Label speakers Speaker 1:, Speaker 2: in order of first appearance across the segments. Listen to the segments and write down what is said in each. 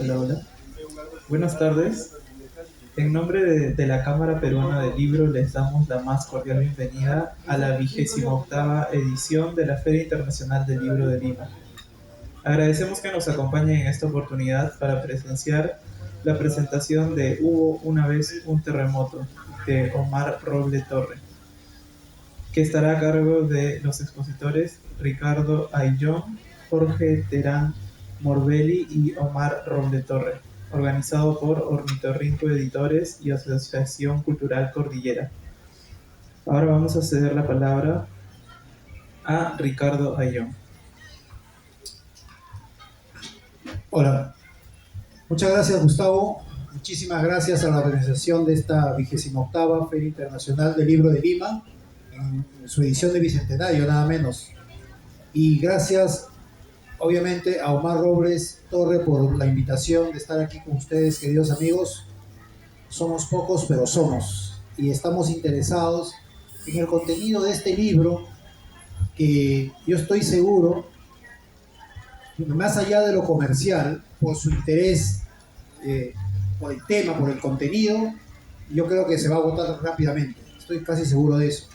Speaker 1: Hola, hola. Buenas tardes. En nombre de la Cámara Peruana del Libro les damos la más cordial bienvenida a la 28ª edición de la Feria Internacional del Libro de Lima. Agradecemos que nos acompañen en esta oportunidad para presenciar la presentación de Hubo una vez un terremoto de Omar Roble Torre, que estará a cargo de los expositores Ricardo Ayllón, Jorge Terán Morbelli y Omar Roble Torre, organizado por Ornitorrinco Editores y Asociación Cultural Cordillera. Ahora vamos a ceder la palabra a Ricardo Ayllón.
Speaker 2: Hola, muchas gracias Gustavo, muchísimas gracias a la organización de esta 28ª Feria Internacional del Libro de Lima, en su edición de Bicentenario nada menos. Y gracias obviamente a Omar Robles Torre por la invitación de estar aquí con ustedes, queridos amigos. Somos pocos pero somos, y estamos interesados en el contenido de este libro que yo estoy seguro, más allá de lo comercial, por su interés, eh, por el tema, por el contenido, yo creo que se va a agotar rápidamente. Estoy casi seguro de eso.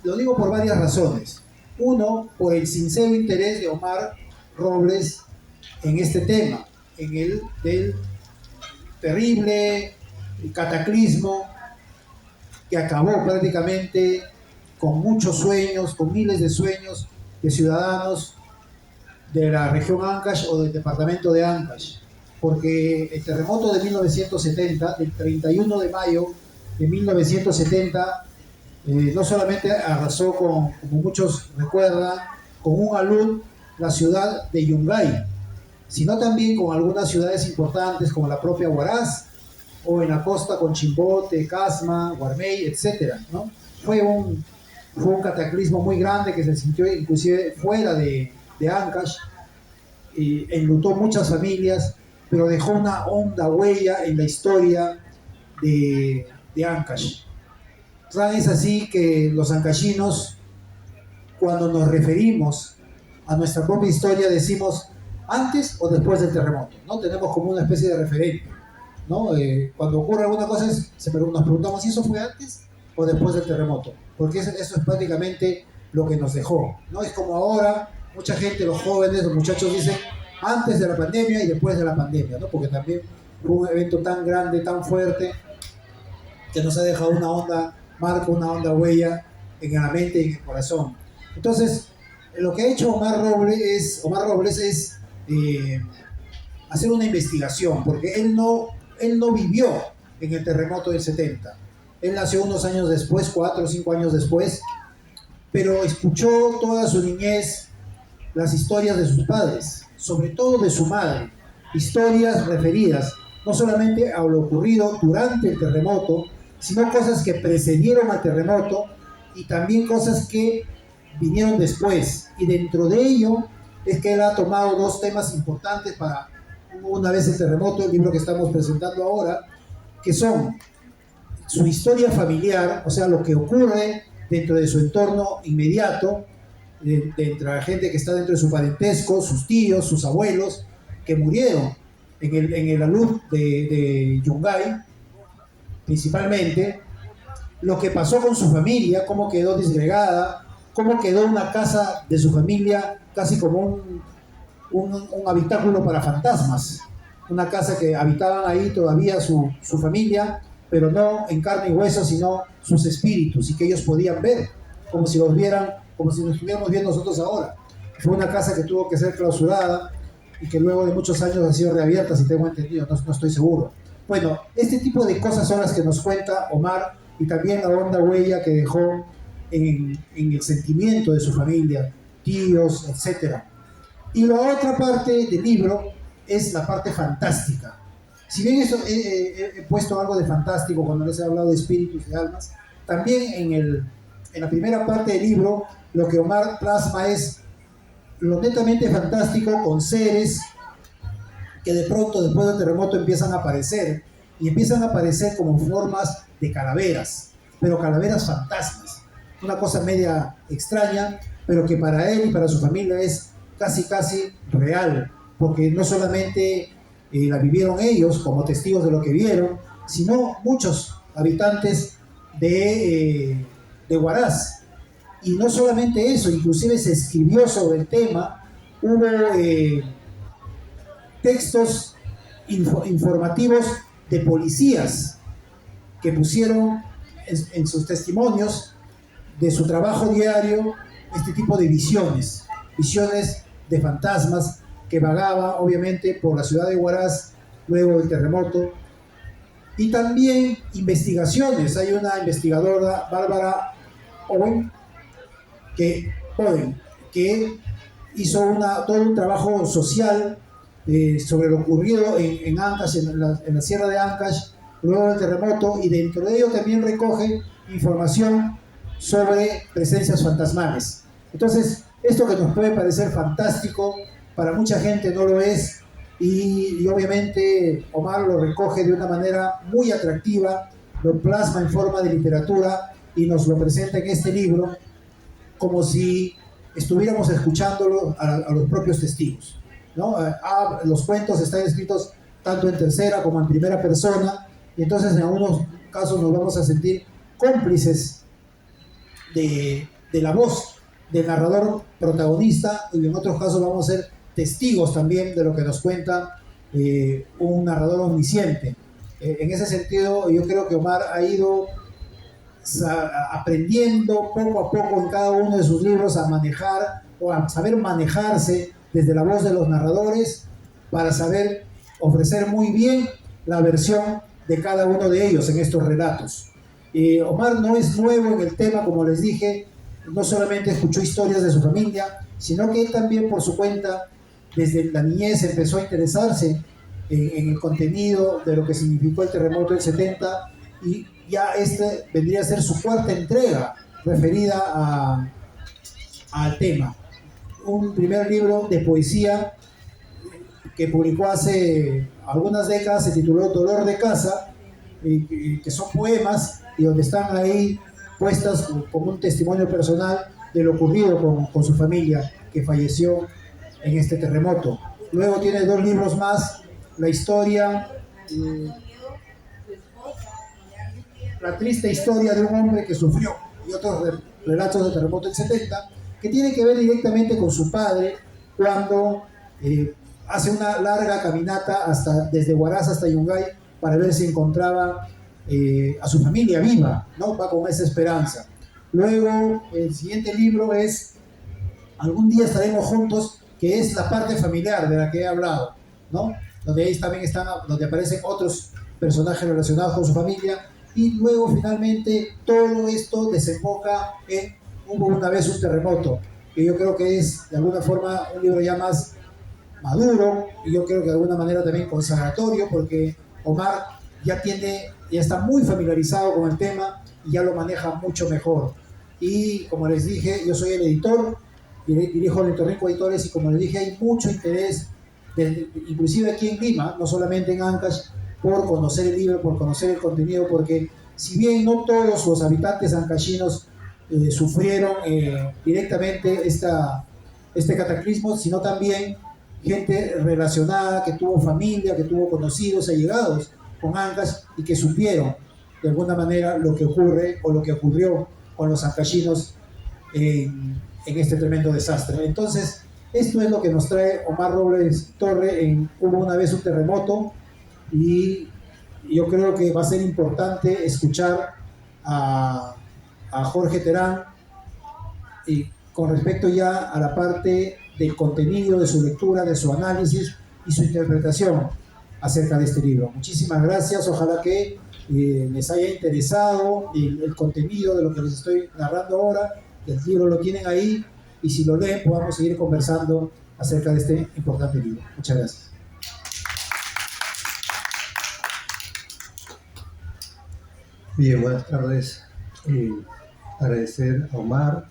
Speaker 2: Lo digo por varias razones. Uno, por el sincero interés de Omar Robles en este tema, en el del terrible cataclismo que acabó prácticamente con muchos sueños, con miles de sueños de ciudadanos de la región Ancash o del departamento de Ancash, porque el terremoto de 1970, del 31 de mayo de 1970, no solamente arrasó con, como muchos recuerdan, con un alud la ciudad de Yungay, sino también con algunas ciudades importantes como la propia Huaraz, o en la costa con Chimbote, Casma, Guarmey, etc. ¿no? Fue un cataclismo muy grande que se sintió inclusive fuera de Ancash, enlutó muchas familias, pero dejó una honda huella en la historia de Ancash. Tan es así que los ancashinos, cuando nos referimos a nuestra propia historia, decimos antes o después del terremoto, ¿no? Tenemos como una especie de referente, ¿no? Cuando ocurre alguna cosa, nos preguntamos si eso fue antes o después del terremoto, porque eso es prácticamente lo que nos dejó, ¿no? Es como ahora, mucha gente, los jóvenes, los muchachos dicen antes de la pandemia y después de la pandemia, ¿no? Porque también fue un evento tan grande, tan fuerte, que nos ha dejado una onda, marca una onda huella en la mente y en el corazón. Entonces, lo que ha hecho Omar Robles es hacer una investigación, porque él no vivió en el terremoto del 70. Él nació unos años después, 4 o 5 años después, pero escuchó toda su niñez las historias de sus padres, sobre todo de su madre, historias referidas no solamente a lo ocurrido durante el terremoto, sino cosas que precedieron al terremoto y también cosas que vinieron después. Y dentro de ello es que él ha tomado dos temas importantes para una vez el terremoto, el libro que estamos presentando ahora, que son su historia familiar, o sea, lo que ocurre dentro de su entorno inmediato, de la gente que está dentro de su parentesco, sus tíos, sus abuelos, que murieron en el alud de Yungay, principalmente, lo que pasó con su familia, cómo quedó disgregada, cómo quedó una casa de su familia casi como un habitáculo para fantasmas, una casa que habitaban ahí todavía su familia, pero no en carne y hueso, sino sus espíritus, y que ellos podían ver, como si los vieran, como si nos estuviéramos viendo nosotros ahora. Fue una casa que tuvo que ser clausurada y que luego de muchos años ha sido reabierta, si tengo entendido, no estoy seguro. Bueno, este tipo de cosas son las que nos cuenta Omar, y también la honda huella que dejó en el sentimiento de su familia, tíos, etcétera. Y la otra parte del libro es la parte fantástica. Si bien he puesto algo de fantástico cuando les he hablado de espíritus y almas, también en la primera parte del libro lo que Omar plasma es lo netamente fantástico, con seres que de pronto después del terremoto empiezan a aparecer, y empiezan a aparecer como formas de calaveras, pero calaveras fantasmas, una cosa media extraña, pero que para él y para su familia es casi real, porque no solamente la vivieron ellos como testigos de lo que vieron, sino muchos habitantes de Huaraz. Y no solamente eso, inclusive se escribió sobre el tema, hubo textos informativos de policías que pusieron en sus testimonios de su trabajo diario este tipo de visiones de fantasmas que vagaban obviamente por la ciudad de Huaraz luego del terremoto, y también investigaciones. Hay una investigadora, Bárbara Owen, que hizo todo un trabajo social sobre lo ocurrido en Ancash, en la sierra de Ancash, luego del terremoto, y dentro de ello también recoge información sobre presencias fantasmales. Entonces, esto que nos puede parecer fantástico, para mucha gente no lo es, y obviamente Omar lo recoge de una manera muy atractiva, lo plasma en forma de literatura y nos lo presenta en este libro como si estuviéramos escuchándolo a los propios testigos, ¿no? Los cuentos están escritos tanto en tercera como en primera persona, y entonces en algunos casos nos vamos a sentir cómplices de la voz del narrador protagonista, y en otros casos vamos a ser testigos también de lo que nos cuenta un narrador omnisciente. En ese sentido, yo creo que Omar ha ido aprendiendo poco a poco en cada uno de sus libros a manejar o a saber manejarse desde la voz de los narradores para saber ofrecer muy bien la versión de cada uno de ellos en estos relatos. Omar no es nuevo en el tema, como les dije, no solamente escuchó historias de su familia, sino que él también por su cuenta, desde la niñez, empezó a interesarse en el contenido de lo que significó el terremoto del 70, y ya este vendría a ser su cuarta entrega referida al tema. Un primer libro de poesía que publicó hace algunas décadas se tituló Dolor de Casa, que son poemas y donde están ahí puestas como un testimonio personal de lo ocurrido con su familia que falleció en este terremoto. Luego tiene dos libros más, la historia, la triste historia de un hombre que sufrió, y otros relatos del terremoto del 70, que tiene que ver directamente con su padre cuando hace una larga caminata desde Huaraz hasta Yungay para ver si encontraba a su familia viva, ¿no? Va con esa esperanza. Luego, el siguiente libro es Algún día estaremos juntos, que es la parte familiar de la que he hablado, ¿no? Donde ahí también donde aparecen otros personajes relacionados con su familia, y luego finalmente todo esto desemboca en Hubo una vez un terremoto, que yo creo que es de alguna forma un libro ya más maduro, y yo creo que de alguna manera también consagratorio, porque Omar ya está muy familiarizado con el tema y ya lo maneja mucho mejor. Y como les dije, yo soy el editor, dirijo el Ornitorrinco Editores, y como les dije, hay mucho interés, inclusive aquí en Lima, no solamente en Ancash, por conocer el libro, por conocer el contenido, porque si bien no todos los habitantes ancashinos sufrieron directamente este cataclismo, sino también gente relacionada, que tuvo familia, que tuvo conocidos, allegados con Ancash, y que supieron de alguna manera lo que ocurre o lo que ocurrió con los ancashinos en este tremendo desastre. Entonces, esto es lo que nos trae Omar Robles Torre en Hubo una vez un terremoto, y yo creo que va a ser importante escuchar a Jorge Terán y con respecto ya a la parte del contenido, de su lectura, de su análisis y su interpretación acerca de este libro. Muchísimas gracias, ojalá que les haya interesado el contenido de lo que les estoy narrando ahora. El libro lo tienen ahí, y si lo leen podamos seguir conversando acerca de este importante libro. Muchas gracias.
Speaker 3: Bien, buenas tardes. Agradecer a Omar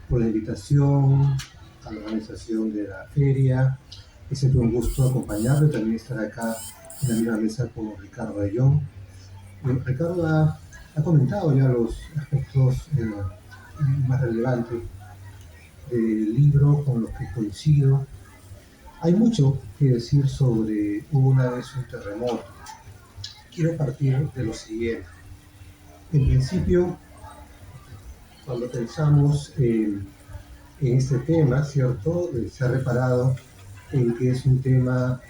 Speaker 3: por la invitación, a la organización de la feria. Es siempre un gusto acompañarlo y también estar acá en la misma mesa con Ricardo Ayllón. Ricardo ha comentado ya los aspectos más relevantes del libro, con los que coincido. Hay mucho que decir sobre Hubo una vez un terremoto. Quiero partir de lo siguiente. En principio, cuando pensamos en este tema, ¿cierto? Se ha reparado en que es un tema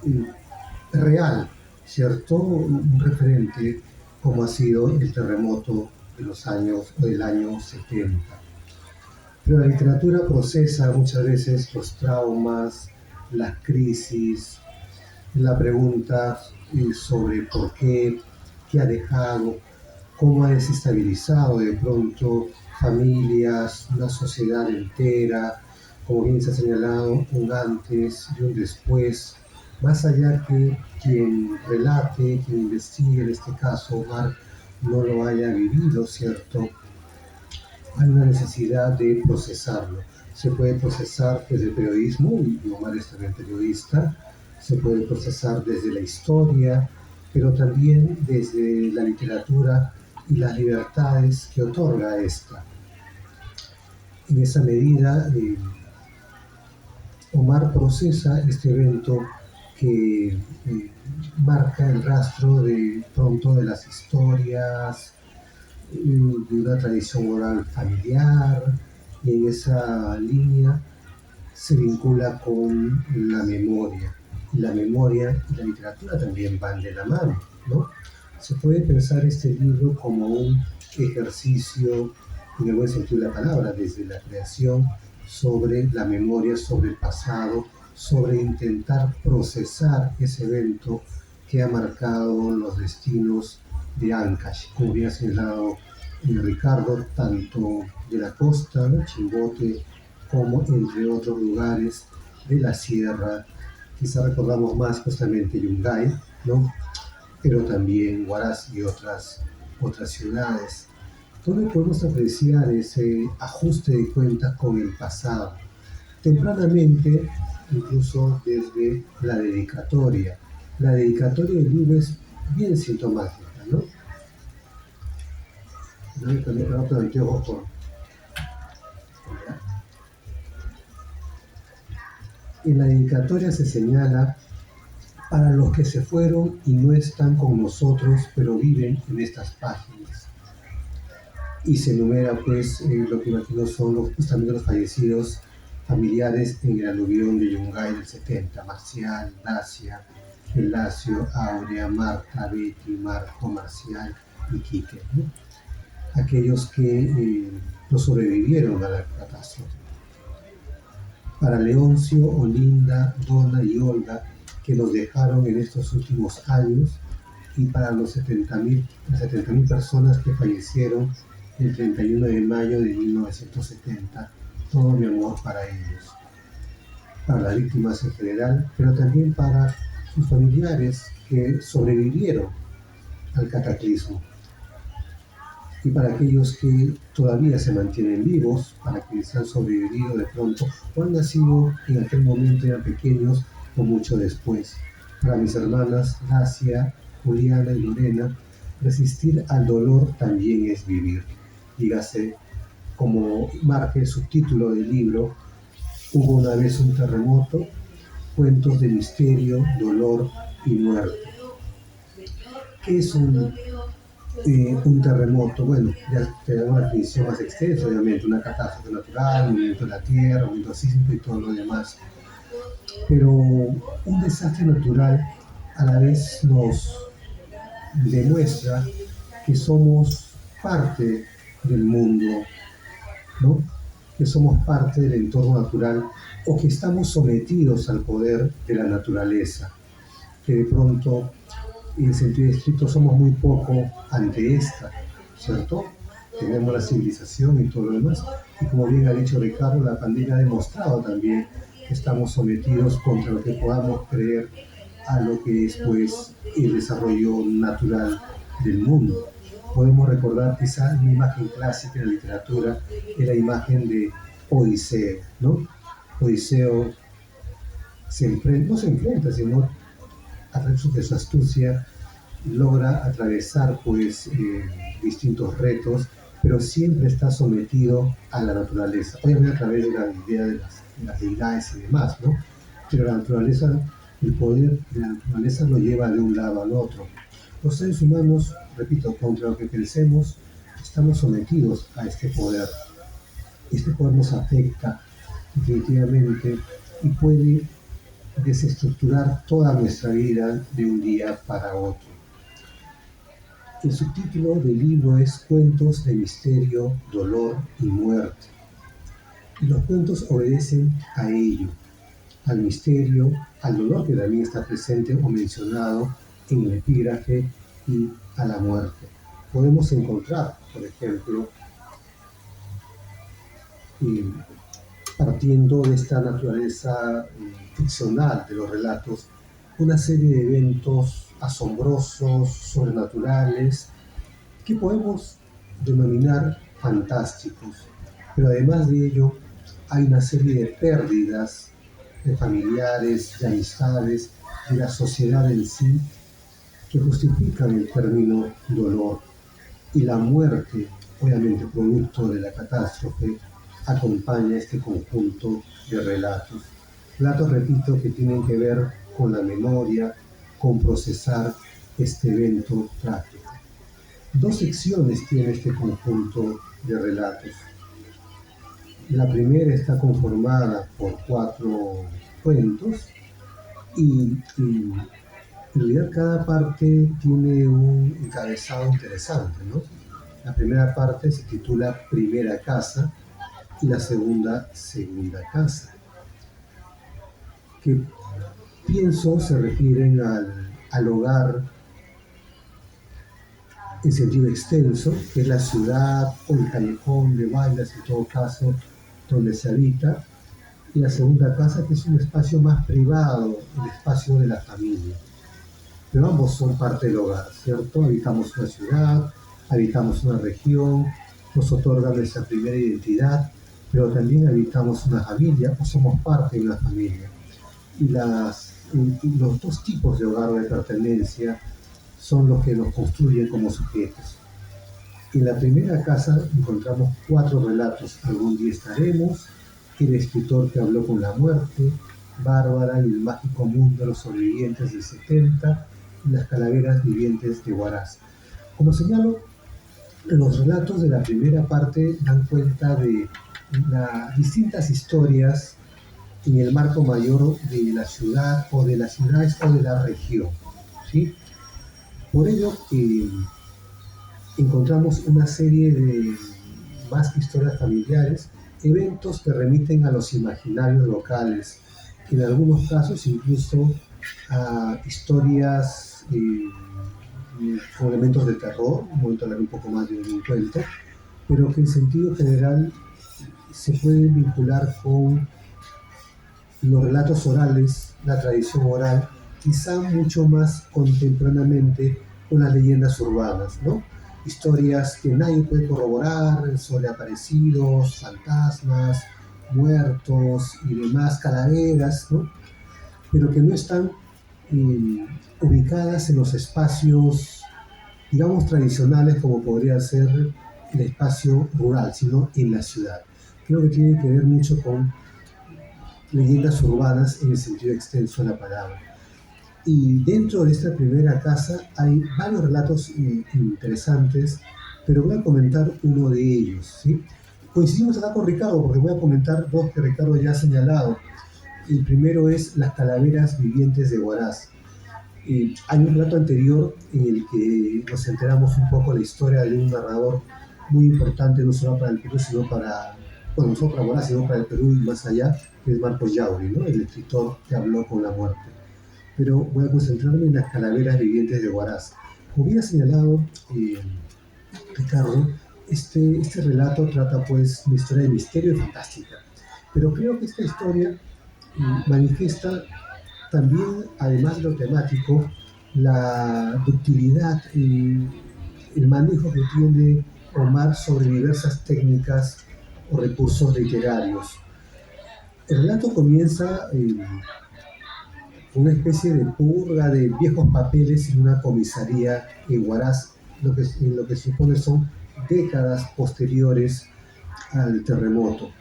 Speaker 3: eh, real, ¿cierto? Un referente como ha sido el terremoto de los años o del año 70. Pero la literatura procesa muchas veces los traumas, las crisis, la pregunta sobre por qué, qué ha dejado, cómo ha desestabilizado de pronto familias, una sociedad entera, como bien se ha señalado, un antes y un después, más allá que quien relate, quien investigue, en este caso Omar, no lo haya vivido, ¿cierto? Hay una necesidad de procesarlo. Se puede procesar desde el periodismo, y Omar es también periodista, se puede procesar desde la historia, pero también desde la literatura y las libertades que otorga esta. En esa medida, Omar procesa este evento que marca el rastro de pronto de las historias, de una tradición oral familiar, y en esa línea se vincula con la memoria. Y la memoria y la literatura también van de la mano, ¿no? Se puede pensar este libro como un ejercicio, en el buen sentido de la palabra, desde la creación, sobre la memoria, sobre el pasado, sobre intentar procesar ese evento que ha marcado los destinos de Ancash, como bien ha señalado Ricardo, tanto de la costa, ¿no? Chimbote, como entre otros lugares de la sierra. Quizá recordamos más justamente Yungay, ¿no? Pero también Huaraz y otras ciudades, donde podemos apreciar ese ajuste de cuentas con el pasado, tempranamente, incluso desde la dedicatoria. La dedicatoria del libro es bien sintomática, ¿no? Yo también otro anteojos por... En la dedicatoria se señala: para los que se fueron y no están con nosotros, pero viven en estas páginas. Y se enumera, pues, lo que imagino son justamente los fallecidos familiares en el aluvión de Yungay del 70, Marcial, Dacia, Gelacio, Aurea, Marta, Betty, Marco, Marcial y Quique, ¿no? Aquellos que no sobrevivieron a la catástrofe. Para Leoncio, Olinda, Donna y Olga, que nos dejaron en estos últimos años, y para las 70.000 personas que fallecieron el 31 de mayo de 1970, todo mi amor para ellos, para las víctimas en general, pero también para sus familiares que sobrevivieron al cataclismo, y para aquellos que todavía se mantienen vivos, para quienes han sobrevivido de pronto o han nacido en aquel momento, eran pequeños o mucho después. Para mis hermanas Dacia, Juliana y Lorena, resistir al dolor también es vivir. Dígase, como marca el subtítulo del libro, Hubo una vez un terremoto, cuentos de misterio, dolor y muerte. ¿Qué es un terremoto? Bueno, ya tenemos una definición más extensa, obviamente, una catástrofe natural, movimiento de la tierra, movimiento sísmico y todo lo demás. Pero un desastre natural a la vez nos demuestra que somos parte del mundo, ¿no? Que somos parte del entorno natural, o que estamos sometidos al poder de la naturaleza, que de pronto, en sentido estricto, somos muy poco ante esta, ¿cierto? Tenemos la civilización y todo lo demás, y como bien ha dicho Ricardo, la pandemia ha demostrado también que estamos sometidos contra lo que podamos creer a lo que es, pues, el desarrollo natural del mundo. Podemos recordar quizá una imagen clásica en la literatura, es la imagen de Odiseo, ¿no? Odiseo no se enfrenta, sino a través de su astucia logra atravesar, pues, distintos retos, pero siempre está sometido a la naturaleza, obviamente a través de la idea de las deidades y demás, ¿no? pero la naturaleza, el poder de la naturaleza nos lleva de un lado al otro. Los seres humanos, repito, contra lo que pensemos, estamos sometidos a este poder. Este poder nos afecta definitivamente y puede desestructurar toda nuestra vida de un día para otro. El subtítulo del libro es Cuentos de misterio, dolor y muerte. Y los cuentos obedecen a ello, al misterio, al dolor que también está presente o mencionado en el epígrafe y a la muerte. Podemos encontrar, por ejemplo, partiendo de esta naturaleza ficcional de los relatos, una serie de eventos asombrosos, sobrenaturales, que podemos denominar fantásticos. Pero además de ello, hay una serie de pérdidas de familiares, de amistades, de la sociedad en sí, que justifican el término dolor. Y la muerte, obviamente producto de la catástrofe, acompaña este conjunto de relatos. Relatos, repito, que tienen que ver con la memoria, con procesar este evento trágico. Dos secciones tiene este conjunto de relatos. La primera está conformada por 4 cuentos y en realidad cada parte tiene un encabezado interesante, ¿no? La primera parte se titula Primera Casa y la segunda Casa, que pienso se refieren al hogar en sentido extenso, que es la ciudad o el callejón de bailas en todo caso donde se habita, y la segunda casa, que es un espacio más privado, el espacio de la familia. Pero ambos son parte del hogar, ¿cierto? Habitamos una ciudad, habitamos una región, nos otorga nuestra primera identidad, pero también habitamos una familia o somos parte de una familia. Y los dos tipos de hogar o de pertenencia son los que nos construyen como sujetos. En la primera casa encontramos 4 relatos: Algún día estaremos, El escritor que habló con la muerte, Bárbara y el mágico mundo de los sobrevivientes del 70 y Las calaveras vivientes de Huaraz. Como señalo, los relatos de la primera parte dan cuenta de las distintas historias en el marco mayor de la ciudad o de las ciudades o de la región, ¿sí? Por ello, encontramos una serie de más que historias familiares, eventos que remiten a los imaginarios locales, en algunos casos incluso a historias con elementos de terror, voy a hablar un poco más de un cuento, pero que en sentido general se pueden vincular con los relatos orales, la tradición oral, quizá mucho más contemporáneamente con las leyendas urbanas, ¿no? Historias que nadie puede corroborar sobre aparecidos, fantasmas, muertos y demás, calaveras, ¿no? Pero que no están ubicadas en los espacios, digamos, tradicionales, como podría ser el espacio rural, sino en la ciudad. Creo que tiene que ver mucho con leyendas urbanas en el sentido extenso de la palabra. Y dentro de esta primera casa hay varios relatos interesantes, pero voy a comentar uno de ellos, ¿sí? Coincidimos acá con Ricardo, porque voy a comentar 2 que Ricardo ya ha señalado. El primero es Las calaveras vivientes de Huaraz. Hay un relato anterior en el que nos enteramos un poco de la historia de un narrador muy importante, no solo para el Perú, sino para, bueno, no solo para Huaraz, sino para el Perú y más allá, que es Marcos Yauri, ¿no? El escritor que habló con la muerte. Pero voy a concentrarme en Las calaveras vivientes de Huaraz. Como bien ha señalado Ricardo, este relato trata pues una historia de misterio y fantástica. Pero creo que esta historia manifiesta también, además de lo temático, la ductilidad y el manejo que tiene Omar sobre diversas técnicas o recursos literarios. El relato comienza una especie de purga de viejos papeles en una comisaría en Huaraz, en lo que se supone son décadas posteriores al terremoto.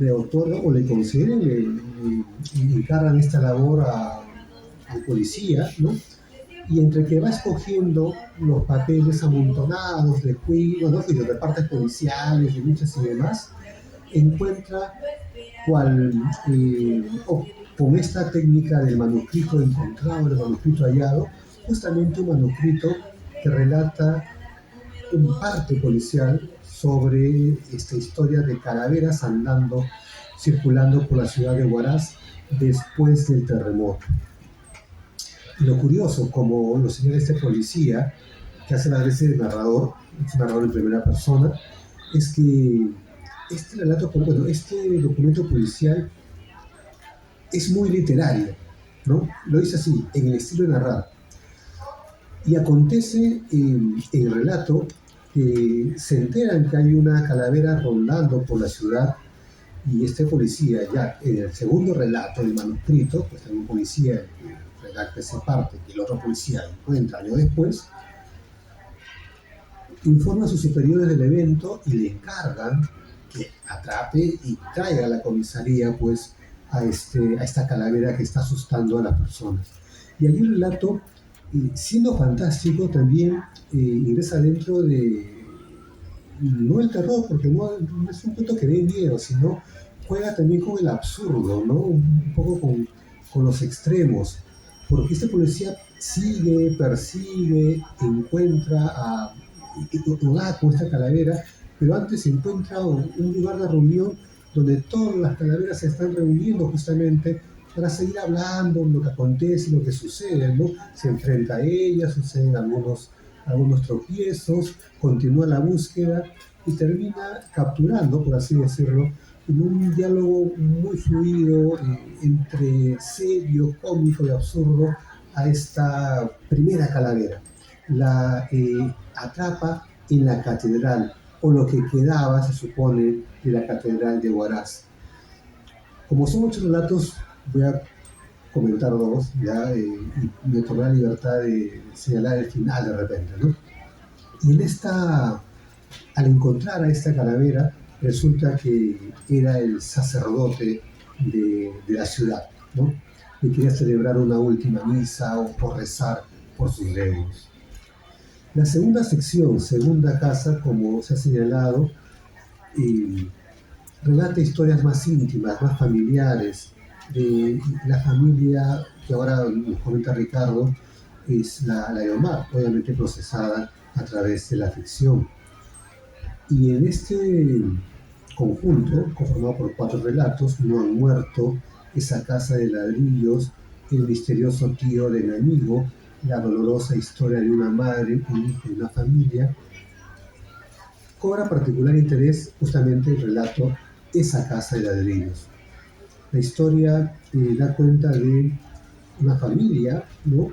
Speaker 3: le otorgan o le conceden, le encargan esta labor al policía, ¿no? Y entre que va escogiendo los papeles amontonados de juicio, ¿no? Y de repartes policiales, de luchas y demás, encuentra cual, con esta técnica del manuscrito encontrado, del manuscrito hallado, justamente un manuscrito que relata un parte policial sobre esta historia de calaveras circulando por la ciudad de Huaraz después del terremoto. Y lo curioso, como lo señala este policía, que hace la veces de narrador, es un narrador en primera persona, es que este relato, bueno, este documento policial es muy literario, ¿no? Lo dice así, en el estilo de narrar. Y acontece en el relato que se enteran que hay una calavera rondando por la ciudad y este policía ya en el segundo relato del manuscrito, pues hay un policía que redacta esa parte que el otro policía encuentra años después, informa a sus superiores del evento y le encargan que atrape y traiga a la comisaría pues a esta calavera que está asustando a las personas. Y ahí el relato, siendo fantástico, también ingresa dentro de, no el terror, porque no es un cuento que dé miedo, sino juega también con el absurdo, ¿no? Un poco con los extremos, porque este policía sigue, persigue, encuentra con esta calavera, pero antes se encuentra un lugar de reunión donde todas las calaveras se están reuniendo justamente para seguir hablando lo que acontece, lo que sucede, ¿no? Se enfrenta a ellas, suceden algunos tropiezos, continúa la búsqueda y termina capturando, por así decirlo, en un diálogo muy fluido, entre serio, cómico y absurdo, a esta primera calavera. La atrapa en la catedral, o lo que quedaba, se supone, de la catedral de Huaraz. Como son muchos relatos, voy a comentar dos, ¿ya? Y me tomé la libertad de señalar el final de repente, ¿no? Y al encontrar a esta calavera, resulta que era el sacerdote de la ciudad, ¿no? Y quería celebrar una última misa o rezar por sus deudos. La segunda sección, segunda casa, como se ha señalado, relata historias más íntimas, más familiares, de la familia que ahora nos comenta Ricardo, es la de Omar, obviamente procesada a través de la ficción. Y en este conjunto, conformado por 4 relatos, No han muerto, Esa casa de ladrillos, El misterioso tío de mi amigo, La dolorosa historia de una madre, un hijo y una familia, cobra particular interés justamente el relato Esa casa de ladrillos. La historia da cuenta de una familia, ¿no?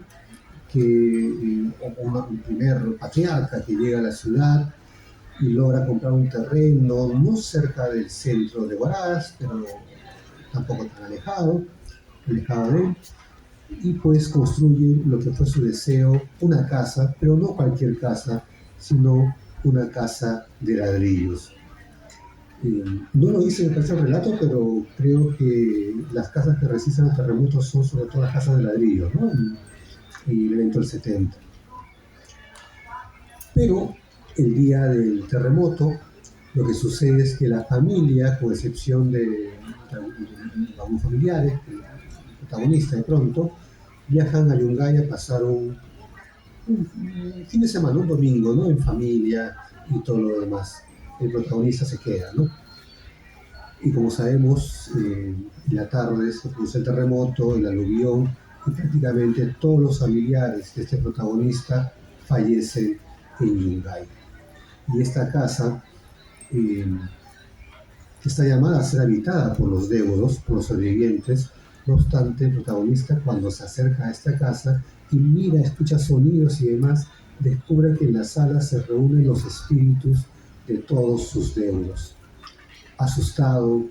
Speaker 3: Un primer patriarca que llega a la ciudad y logra comprar un terreno no cerca del centro de Huaraz, pero tampoco tan alejado de él, y pues construye lo que fue su deseo, una casa, pero no cualquier casa, sino una casa de ladrillos. No lo dice en el tercer relato, pero creo que las casas que resisten los terremotos son sobre todo las casas de ladrillos, ¿no? En el evento del 70. Pero el día del terremoto, lo que sucede es que la familia, con excepción de algunos familiares, el protagonista de pronto, viajan a Yungay a pasar un fin de semana, un domingo, ¿no? En familia y todo lo demás. El protagonista se queda, ¿no? Y como sabemos, en la tarde se produce el terremoto, el aluvión, y prácticamente todos los familiares de este protagonista fallecen en Yungay. Y esta casa está llamada a ser habitada por los deudos, por los sobrevivientes. No obstante, el protagonista, cuando se acerca a esta casa y mira, escucha sonidos y demás, descubre que en la sala se reúnen los espíritus de todos sus deudos. Asustado,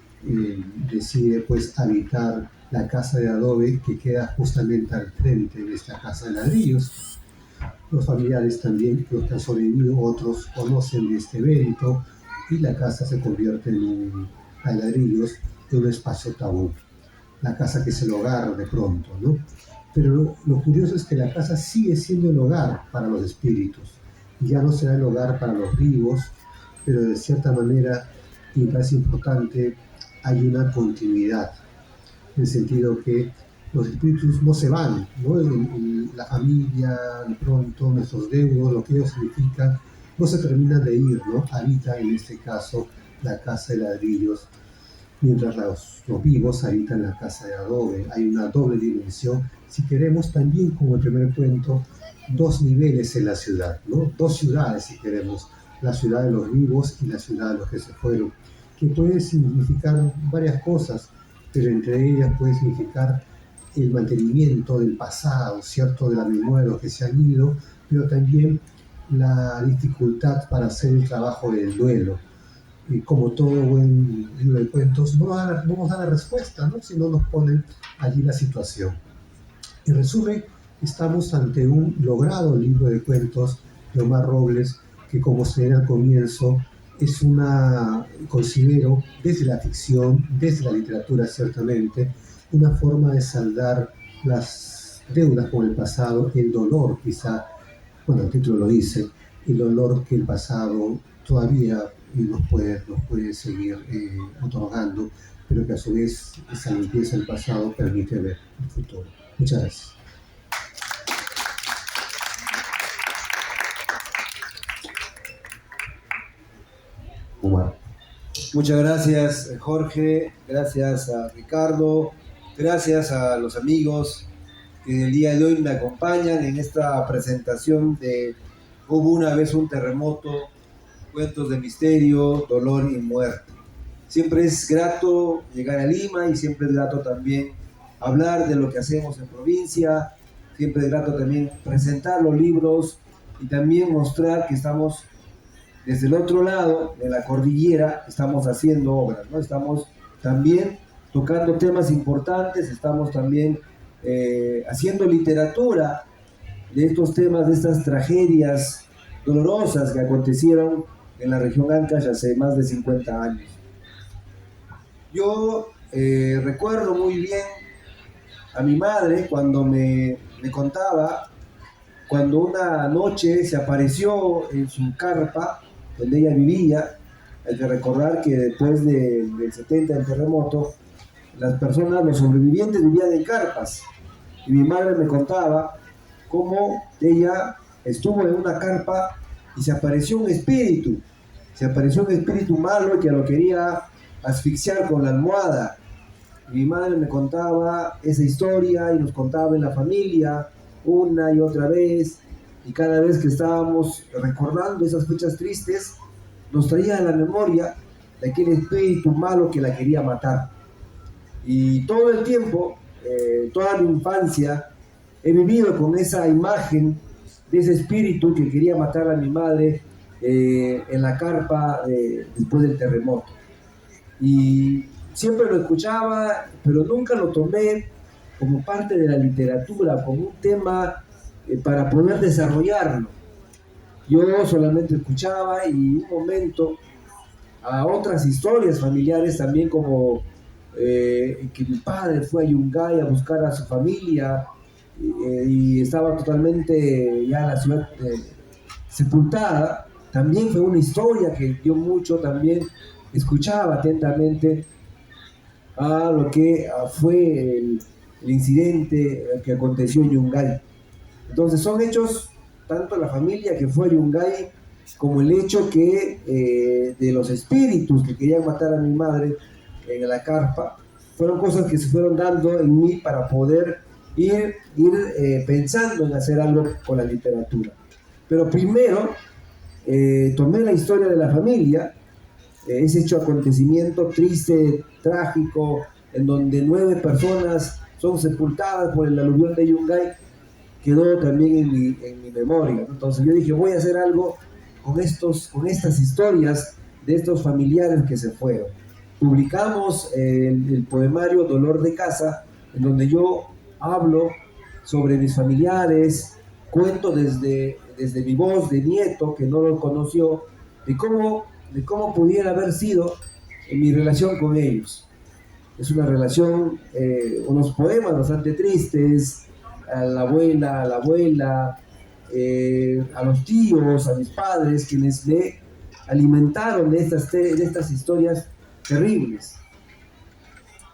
Speaker 3: decide pues habitar la casa de adobe que queda justamente al frente de esta casa de ladrillos. Los familiares también, los que han sobrevivido, otros conocen de este evento y la casa se convierte en a ladrillos de un espacio tabú. La casa que es el hogar de pronto, ¿no? Pero lo curioso es que la casa sigue siendo el hogar para los espíritus. Ya no será el hogar para los vivos, pero de cierta manera, y me parece importante, hay una continuidad, en el sentido que los espíritus no se van, ¿no? La familia, de pronto, nuestros deudos, lo que ellos significan, no se terminan de ir, ¿no? Habita en este caso la casa de ladrillos, mientras los vivos habitan la casa de adobe. Hay una doble dimensión, si queremos también, como el primer cuento, dos niveles en la ciudad, ¿no? Dos ciudades, si queremos, la ciudad de los vivos y la ciudad de los que se fueron, que puede significar varias cosas, pero entre ellas puede significar el mantenimiento del pasado, ¿cierto?, de la memoria de los que se han ido, pero también la dificultad para hacer el trabajo del duelo. Y como todo buen libro de cuentos, no nos da la respuesta, ¿no?, si no nos ponen allí la situación. En resumen, estamos ante un logrado libro de cuentos de Omar Robles, que, como se ve al comienzo, es considero, desde la ficción, desde la literatura ciertamente, una forma de saldar las deudas con el pasado, el dolor quizá, bueno, el título lo dice, el dolor que el pasado todavía nos puede seguir otorgando, pero que a su vez esa limpieza del pasado permite ver el futuro. Muchas gracias.
Speaker 4: Omar. Muchas gracias, Jorge, gracias a Ricardo, gracias a los amigos que el día de hoy me acompañan en esta presentación de Hubo una vez un terremoto, cuentos de misterio, dolor y muerte. Siempre es grato llegar a Lima y siempre es grato también hablar de lo que hacemos en provincia, siempre es grato también presentar los libros y también mostrar que estamos desde el otro lado de la cordillera, estamos haciendo obras, ¿no? Estamos también tocando temas importantes, estamos también haciendo literatura de estos temas, de estas tragedias dolorosas que acontecieron en la región Ancash hace más de 50 años. Yo recuerdo muy bien a mi madre cuando me contaba, cuando una noche se apareció en su carpa donde ella vivía. Hay que recordar que después del 70 del terremoto, las personas, los sobrevivientes, vivían en carpas. Y mi madre me contaba cómo ella estuvo en una carpa y se apareció un espíritu malo que lo quería asfixiar con la almohada. Y mi madre me contaba esa historia y nos contaba en la familia una y otra vez, y cada vez que estábamos recordando esas fechas tristes, nos traía a la memoria de aquel espíritu malo que la quería matar. Y todo el tiempo, toda mi infancia, he vivido con esa imagen de ese espíritu que quería matar a mi madre en la carpa después del terremoto. Y siempre lo escuchaba, pero nunca lo tomé como parte de la literatura, como un tema para poder desarrollarlo. Yo solamente escuchaba, y un momento a otras historias familiares también, como que mi padre fue a Yungay a buscar a su familia y estaba totalmente ya la ciudad sepultada. También fue una historia que yo mucho también escuchaba atentamente a lo que fue el incidente que aconteció en Yungay. Entonces son hechos, tanto la familia que fue a Yungay como el hecho que de los espíritus que querían matar a mi madre en la carpa, fueron cosas que se fueron dando en mí para poder ir pensando en hacer algo con la literatura. Pero primero tomé la historia de la familia, ese hecho acontecimiento triste, trágico, en donde 9 personas son sepultadas por el aluvión de Yungay, quedó también en mi memoria. Entonces yo dije, voy a hacer algo con estas historias de estos familiares que se fueron. Publicamos el poemario Dolor de Casa, en donde yo hablo sobre mis familiares, cuento desde mi voz de nieto, que no lo conoció, de cómo pudiera haber sido en mi relación con ellos. Es una relación, unos poemas bastante tristes, a la abuela, a los tíos, a mis padres, quienes me alimentaron de estas historias terribles.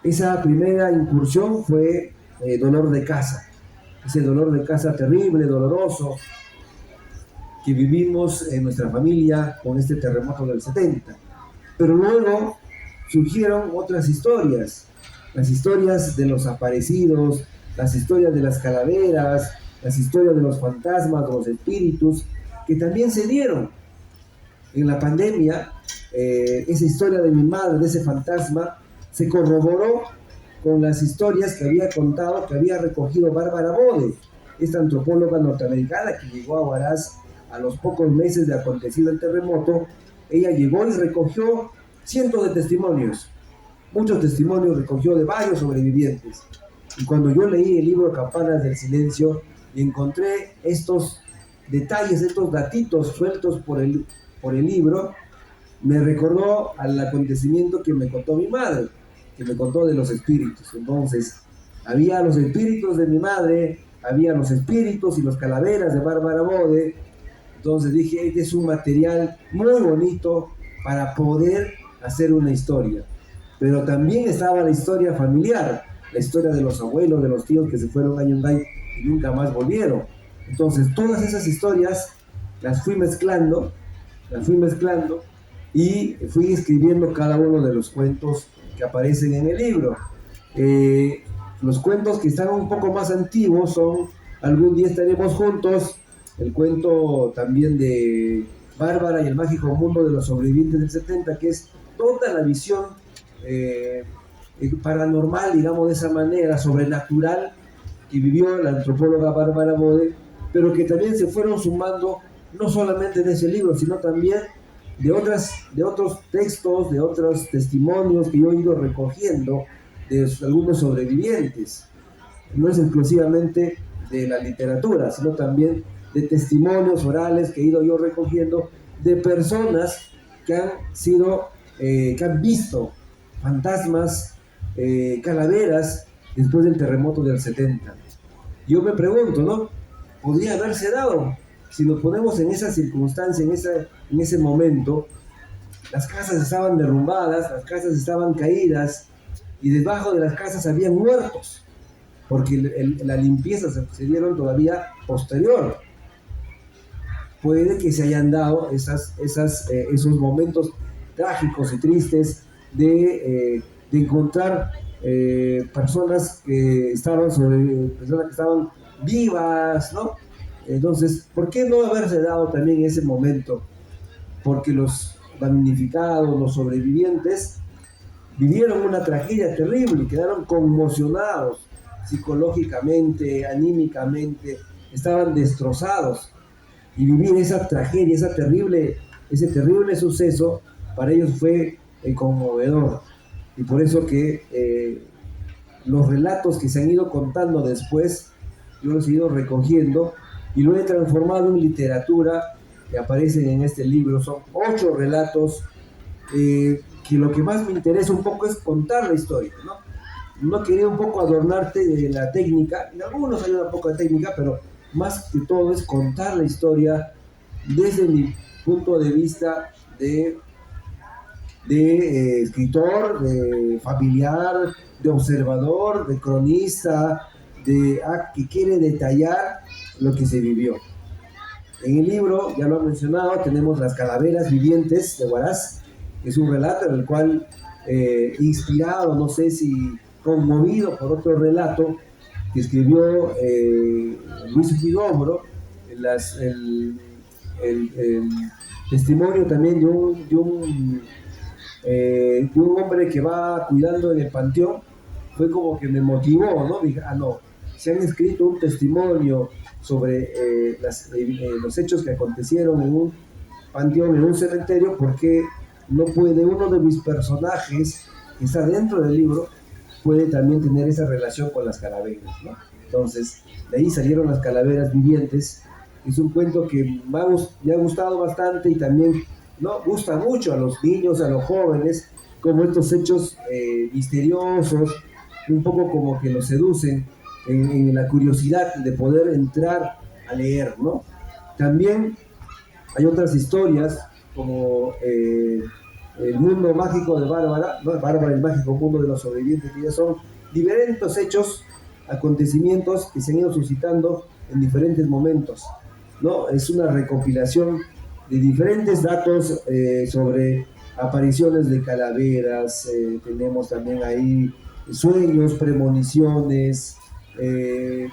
Speaker 4: Esa primera incursión fue dolor de casa, ese dolor de casa terrible, doloroso, que vivimos en nuestra familia con este terremoto del 70. Pero luego surgieron otras historias, las historias de los aparecidos, las historias de las calaveras, las historias de los fantasmas, de los espíritus, que también se dieron. En la pandemia, esa historia de mi madre, de ese fantasma, se corroboró con las historias que había contado, que había recogido Bárbara Bode, esta antropóloga norteamericana que llegó a Huaraz a los pocos meses de acontecido el terremoto. Ella llegó y recogió cientos de testimonios, muchos testimonios recogió de varios sobrevivientes. Y cuando yo leí el libro Campanas del Silencio y encontré estos detalles, estos datitos sueltos por el libro, me recordó al acontecimiento que me contó mi madre, que me contó de los espíritus. Entonces, había los espíritus de mi madre, había los espíritus y los calaveras de Bárbara Bode. Entonces dije, este es un material muy bonito para poder hacer una historia. Pero también estaba la historia familiar, la historia de los abuelos, de los tíos que se fueron a Yungay y nunca más volvieron. Entonces, todas esas historias las fui mezclando y fui escribiendo cada uno de los cuentos que aparecen en el libro. Los cuentos que están un poco más antiguos son Algún día estaremos juntos, el cuento también de Bárbara y el mágico mundo de los sobrevivientes del 70, que es toda la visión paranormal, digamos de esa manera, sobrenatural, que vivió la antropóloga Bárbara Bode, pero que también se fueron sumando no solamente de ese libro, sino también de otros textos, de otros testimonios que yo he ido recogiendo de algunos sobrevivientes. No es exclusivamente de la literatura, sino también de testimonios orales que he ido yo recogiendo de personas que han visto fantasmas, calaveras después del terremoto del 70. Yo me pregunto, ¿no? ¿Podría haberse dado? Si nos ponemos en esa circunstancia, en ese momento, las casas estaban derrumbadas, las casas estaban caídas y debajo de las casas había muertos, porque la limpieza se dieron todavía posterior. Puede que se hayan dado esos momentos trágicos y tristes de encontrar personas que estaban vivas, ¿no? Entonces, ¿por qué no haberse dado también ese momento? Porque los damnificados, los sobrevivientes, vivieron una tragedia terrible, quedaron conmocionados psicológicamente, anímicamente, estaban destrozados. Y vivir esa tragedia, ese terrible suceso, para ellos fue conmovedor. Y por eso que los relatos que se han ido contando después, yo los he ido recogiendo y lo he transformado en literatura que aparecen en este libro. Son 8 relatos que lo que más me interesa un poco es contar la historia, ¿no? No quería un poco adornarte de la técnica, en algunos hay un poco de técnica, pero más que todo es contar la historia desde mi punto de vista de escritor, de familiar, de observador, de cronista, que quiere detallar lo que se vivió. En el libro, ya lo he mencionado, tenemos Las Calaveras Vivientes de Huaraz, que es un relato en el cual, inspirado, no sé si conmovido por otro relato que escribió Luis Huidobro, el testimonio también de un hombre que va cuidando en el panteón, fue como que me motivó, ¿no? Dije, no, se han escrito un testimonio sobre los hechos que acontecieron en un panteón, en un cementerio, porque no puede uno de mis personajes que está dentro del libro puede también tener esa relación con las calaveras, ¿no? Entonces, de ahí salieron Las Calaveras Vivientes. Es un cuento que me ha gustado bastante y también, ¿no?, gusta mucho a los niños, a los jóvenes, como estos hechos misteriosos, un poco como que nos seducen en la curiosidad de poder entrar a leer, ¿no? También hay otras historias como el mundo mágico de Bárbara, ¿no? Bárbara, el mágico mundo de los sobrevivientes, que ya son diferentes hechos, acontecimientos que se han ido suscitando en diferentes momentos, ¿no? Es una recopilación de diferentes datos sobre apariciones de calaveras, tenemos también ahí sueños, premoniciones,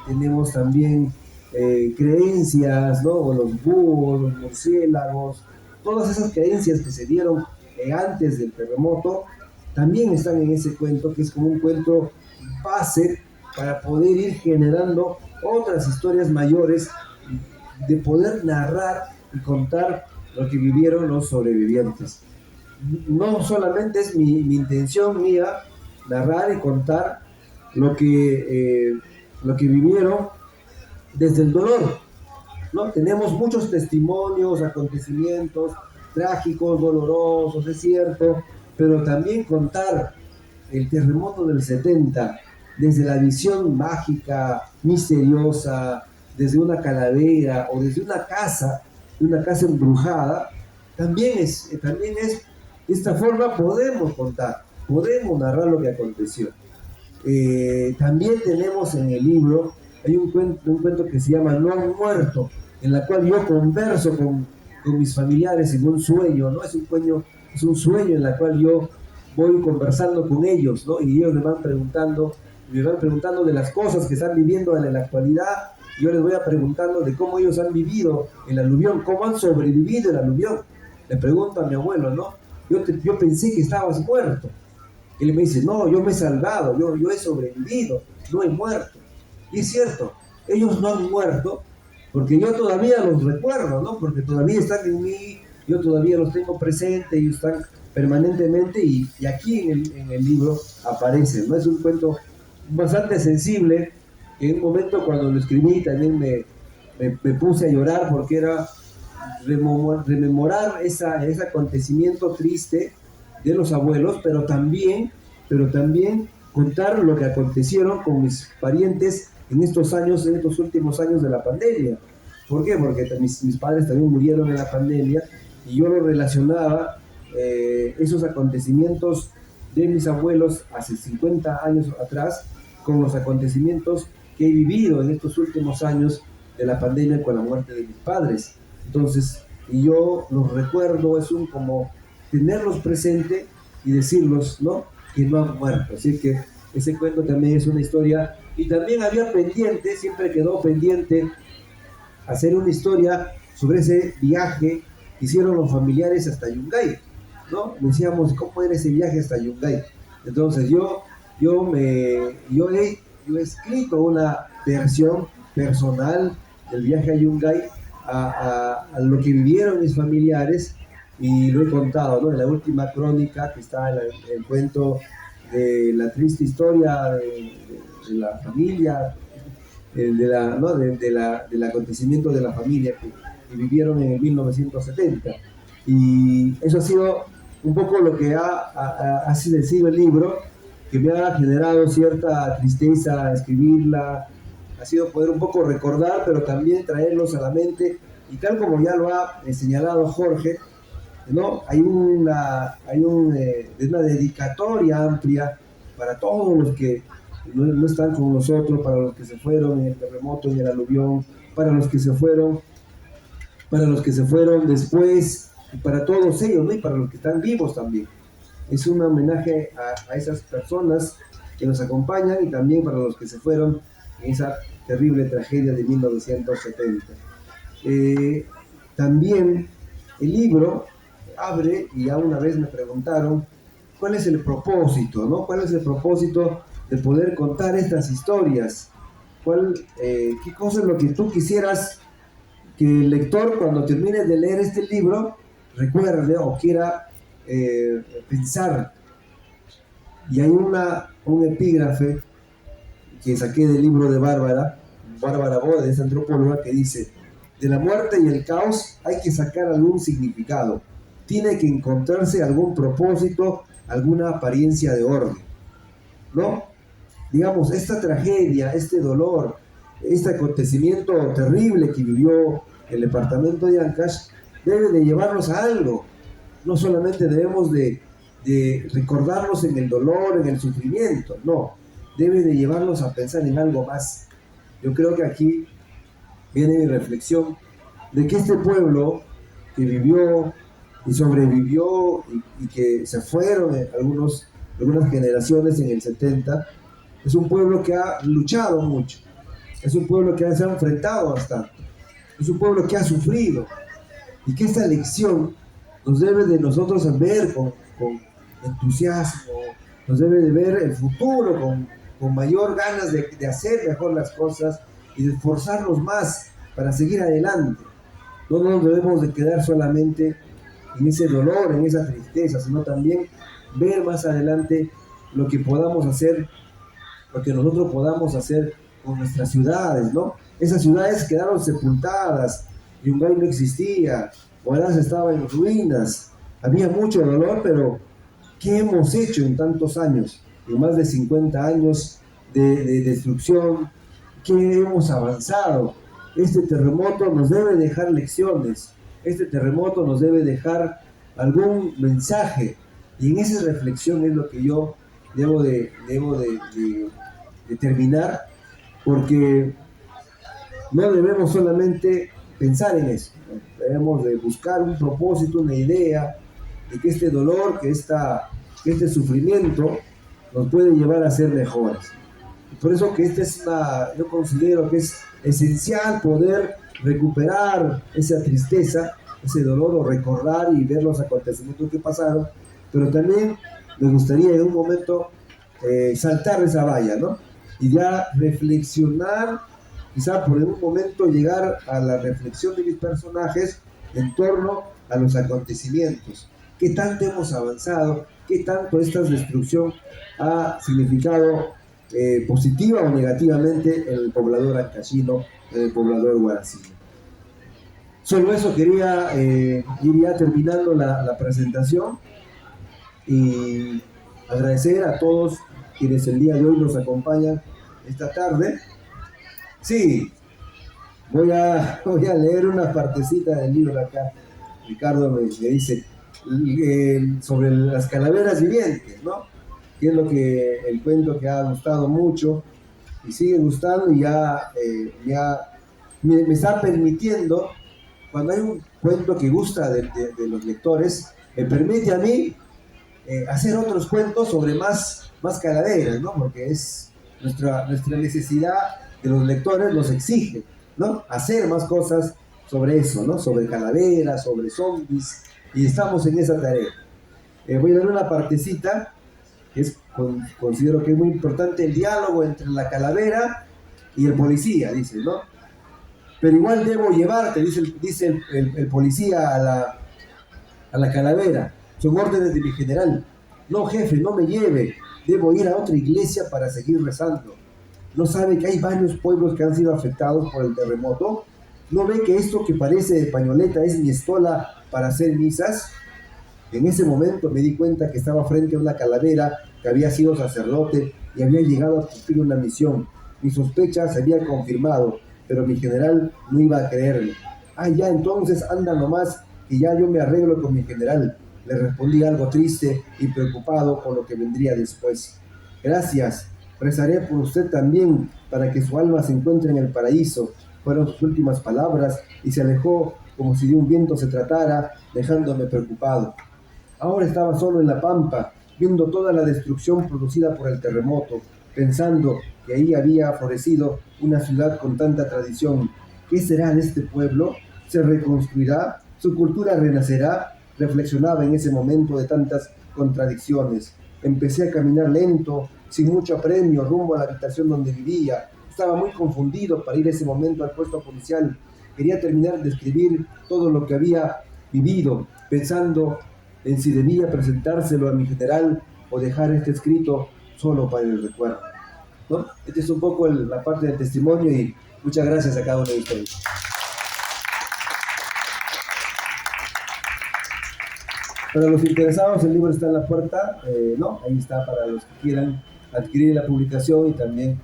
Speaker 4: tenemos también creencias, ¿no? O los búhos, los murciélagos, todas esas creencias que se dieron antes del terremoto, también están en ese cuento, que es como un cuento base para poder ir generando otras historias mayores, de poder narrar y contar lo que vivieron los sobrevivientes. No solamente es mi intención mía narrar y contar lo que vivieron desde el dolor, ¿no? Tenemos muchos testimonios, acontecimientos trágicos, dolorosos, es cierto, pero también contar el terremoto del 70 desde la visión mágica, misteriosa, desde una calavera o desde una casa embrujada, también es de esta forma podemos contar, podemos narrar lo que aconteció. También tenemos en el libro, hay un cuento que se llama No han muerto, en la cual yo converso con mis familiares en un sueño, ¿no? Es un sueño en la cual yo voy conversando con ellos, ¿no? Y ellos me van preguntando de las cosas que están viviendo en la actualidad. Yo les voy a preguntando de cómo ellos han vivido el aluvión, cómo han sobrevivido el aluvión. Le pregunto a mi abuelo, ¿no? Yo pensé que estabas muerto. Él me dice, no, yo me he salvado, yo he sobrevivido, no he muerto. Y es cierto, ellos no han muerto, porque yo todavía los recuerdo, ¿no? Porque todavía están en mí, yo todavía los tengo presentes, ellos están permanentemente, y aquí en el libro aparecen, ¿no? Es un cuento bastante sensible, que en un momento cuando lo escribí también me puse a llorar, porque era rememorar ese acontecimiento triste de los abuelos, pero también contar lo que acontecieron con mis parientes en estos últimos años de la pandemia. ¿Por qué? Porque mis padres también murieron en la pandemia, y yo lo relacionaba, esos acontecimientos de mis abuelos hace 50 años atrás, con los acontecimientos que he vivido en estos últimos años de la pandemia con la muerte de mis padres. Entonces, y yo los recuerdo, es como tenerlos presente y decirlos, ¿no? Que no han muerto. Así que ese cuento también es una historia. Y también había pendiente, siempre quedó pendiente hacer una historia sobre ese viaje que hicieron los familiares hasta Yungay, ¿no? Decíamos, ¿cómo era ese viaje hasta Yungay? Entonces yo he escrito una versión personal del viaje a Yungay, a lo que vivieron mis familiares, y lo he contado, ¿no? En la última crónica, que está en el cuento de la triste historia de la familia, del acontecimiento de la familia que vivieron en el 1970. Y eso ha sido un poco lo que ha sido el libro, que me ha generado cierta tristeza escribirla. Ha sido poder un poco recordar, pero también traerlos a la mente, y tal como ya lo ha señalado Jorge, ¿no? Hay una dedicatoria amplia para todos los que no están con nosotros, para los que se fueron en el terremoto, en el aluvión, para los que se fueron después, y para todos ellos, ¿no? Y para los que están vivos también. Es un homenaje a esas personas que nos acompañan, y también para los que se fueron en esa terrible tragedia de 1970. También el libro abre, y ya una vez me preguntaron, ¿cuál es el propósito, ¿no? ¿Cuál es el propósito de poder contar estas historias? ¿Qué cosa es lo que tú quisieras que el lector, cuando termine de leer este libro, recuerde o quiera pensar? Y hay un epígrafe que saqué del libro de Bárbara Bode, esa antropóloga, que dice: de la muerte y el caos hay que sacar algún significado, tiene que encontrarse algún propósito, alguna apariencia de orden, ¿no? Digamos, esta tragedia, este dolor, este acontecimiento terrible que vivió el departamento de Ancash debe de llevarnos a algo. No solamente debemos de recordarnos en el dolor, en el sufrimiento, no, debe de llevarnos a pensar en algo más. Yo creo que aquí viene mi reflexión de que este pueblo que vivió y sobrevivió y que se fueron algunas generaciones en el 70, es un pueblo que ha luchado mucho, es un pueblo que se ha enfrentado bastante, es un pueblo que ha sufrido, y que esta lección nos debe de nosotros ver con entusiasmo, nos debe de ver el futuro con mayor ganas de hacer mejor las cosas y de esforzarnos más para seguir adelante. No nos debemos de quedar solamente en ese dolor, en esa tristeza, sino también ver más adelante lo que podamos hacer, lo que nosotros podamos hacer con nuestras ciudades, ¿no? Esas ciudades quedaron sepultadas, Yungay no existía, Huaraz estaba en ruinas, había mucho dolor, pero ¿qué hemos hecho en tantos años? En más de 50 años de destrucción, ¿qué hemos avanzado? Este terremoto nos debe dejar lecciones, este terremoto nos debe dejar algún mensaje, y en esa reflexión es lo que yo debo de terminar, porque no debemos solamente pensar en eso, ¿no? Debemos de buscar un propósito, una idea, de que este dolor, que este sufrimiento nos puede llevar a ser mejores. Y por eso que yo considero que es esencial poder recuperar esa tristeza, ese dolor, o recordar y ver los acontecimientos que pasaron, pero también me gustaría en un momento saltar esa valla, ¿no? Y ya reflexionar, quizá por un momento llegar a la reflexión de mis personajes en torno a los acontecimientos. ¿Qué tanto hemos avanzado? ¿Qué tanto esta destrucción ha significado positiva o negativamente en el poblador ancashino, en el poblador huaracino? Solo eso quería ir ya terminando la presentación, y agradecer a todos quienes el día de hoy nos acompañan esta tarde. Sí, voy a leer una partecita del libro acá. Ricardo me dice sobre las calaveras vivientes, ¿no? Que es el cuento que ha gustado mucho y sigue gustando, y ya me está permitiendo, cuando hay un cuento que gusta de los lectores, me permite a mí hacer otros cuentos sobre más calaveras, ¿no? Porque es nuestra necesidad de los lectores, los exige, ¿no? Hacer más cosas sobre eso, ¿no? Sobre calaveras, sobre zombies, y estamos en esa tarea. Voy a dar una partecita que considero que es muy importante, el diálogo entre la calavera y el policía, dice, ¿no? Pero igual debo llevarte, dice el policía a la calavera. Son órdenes de mi general. No, jefe, no me lleve. Debo ir a otra iglesia para seguir rezando. ¿No sabe que hay varios pueblos que han sido afectados por el terremoto? ¿No ve que esto que parece de pañoleta es mi estola para hacer misas? En ese momento me di cuenta que estaba frente a una calavera que había sido sacerdote y había llegado a cumplir una misión. Mi sospecha se había confirmado, pero mi general no iba a creerle. Ah, ya, entonces anda nomás, que ya yo me arreglo con mi general. Le respondí algo triste y preocupado por lo que vendría después. Gracias, rezaré por usted también, para que su alma se encuentre en el paraíso. Fueron sus últimas palabras, y se alejó como si de un viento se tratara, dejándome preocupado. Ahora estaba solo en la pampa, viendo toda la destrucción producida por el terremoto, pensando que ahí había florecido una ciudad con tanta tradición. ¿Qué será de este pueblo? ¿Se reconstruirá? ¿Su cultura renacerá? Reflexionaba en ese momento de tantas contradicciones. Empecé a caminar lento, sin mucho apremio, rumbo a la habitación donde vivía. Estaba muy confundido para ir ese momento al puesto policial. Quería terminar de escribir todo lo que había vivido, pensando en si debía presentárselo a mi general o dejar este escrito solo para el recuerdo, ¿no? Esta es un poco la parte del testimonio, y muchas gracias a cada uno de ustedes. Para los interesados, el libro está en la puerta, ¿no? Ahí está para los que quieran adquirir la publicación y también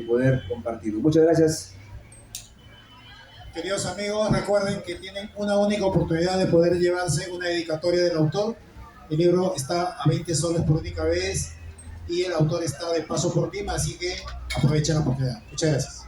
Speaker 4: poder compartirlo. Muchas gracias.
Speaker 2: Queridos amigos, recuerden que tienen una única oportunidad de poder llevarse una dedicatoria del autor. El libro está a 20 soles por única vez y el autor está de paso por Lima, así que aprovechen la oportunidad. Muchas gracias.